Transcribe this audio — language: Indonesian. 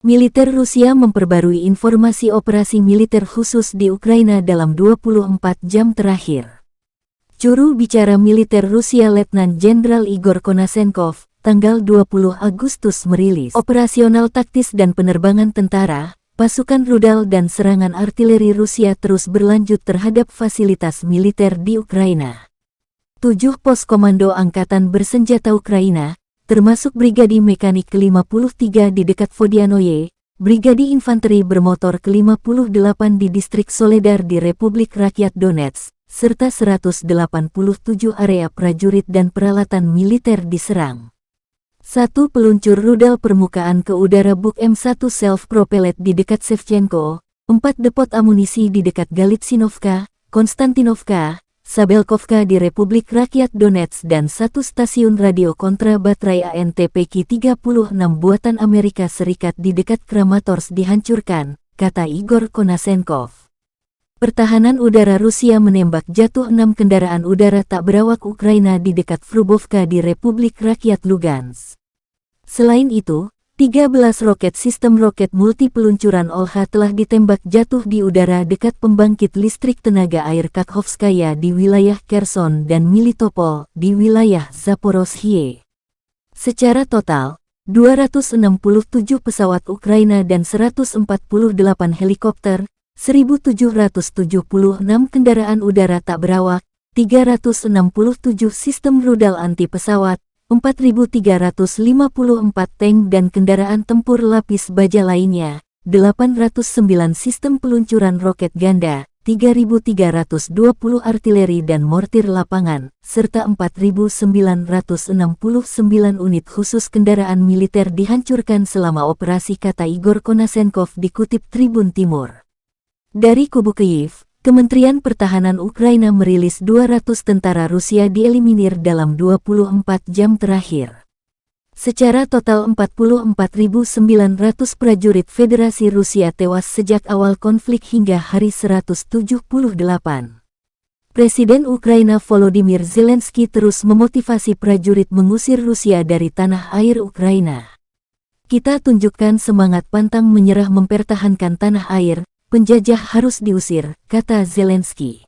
Militer Rusia memperbarui informasi operasi militer khusus di Ukraina dalam 24 jam terakhir. Juru bicara militer Rusia Letnan Jenderal Igor Konashenkov, tanggal 20 Agustus merilis operasional taktis dan penerbangan tentara, pasukan rudal dan serangan artileri Rusia terus berlanjut terhadap fasilitas militer di Ukraina. 7 pos komando Angkatan Bersenjata Ukraina, termasuk Brigadi Mekanik ke-53 di dekat Vodianoye, Brigadi Infanteri Bermotor ke-58 di distrik Soledar di Republik Rakyat Donetsk, serta 187 area prajurit dan peralatan militer diserang. 1 peluncur rudal permukaan ke udara Buk M1 self-propellet di dekat Shevchenko, 4 depot amunisi di dekat Galitsinovka, Konstantinovka, Sabelkovka di Republik Rakyat Donetsk dan 1 stasiun radio kontra baterai ANTPK-36 buatan Amerika Serikat di dekat Kramatorsk dihancurkan, kata Igor Konashenkov. Pertahanan udara Rusia menembak jatuh 6 kendaraan udara tak berawak Ukraina di dekat Vrubovka di Republik Rakyat Lugansk. Selain itu, 13 roket sistem roket multi peluncuran Olha telah ditembak jatuh di udara dekat pembangkit listrik tenaga air Kakhovskaya di wilayah Kherson dan Melitopol di wilayah Zaporozhye. Secara total, 267 pesawat Ukraina dan 148 helikopter, 1.776 kendaraan udara tak berawak, 367 sistem rudal anti pesawat, 4.354 tank dan kendaraan tempur lapis baja lainnya, 809 sistem peluncuran roket ganda, 3.320 artileri dan mortir lapangan, serta 4.969 unit khusus kendaraan militer dihancurkan selama operasi, kata Igor Konashenkov dikutip Tribun Timur. Dari kubu Kyiv, Kementerian Pertahanan Ukraina merilis 200 tentara Rusia dieliminir dalam 24 jam terakhir. Secara total 44.900 prajurit Federasi Rusia tewas sejak awal konflik hingga hari 178. Presiden Ukraina Volodymyr Zelensky terus memotivasi prajurit mengusir Rusia dari tanah air Ukraina. Kita tunjukkan semangat pantang menyerah mempertahankan tanah air, penjajah harus diusir, kata Zelensky.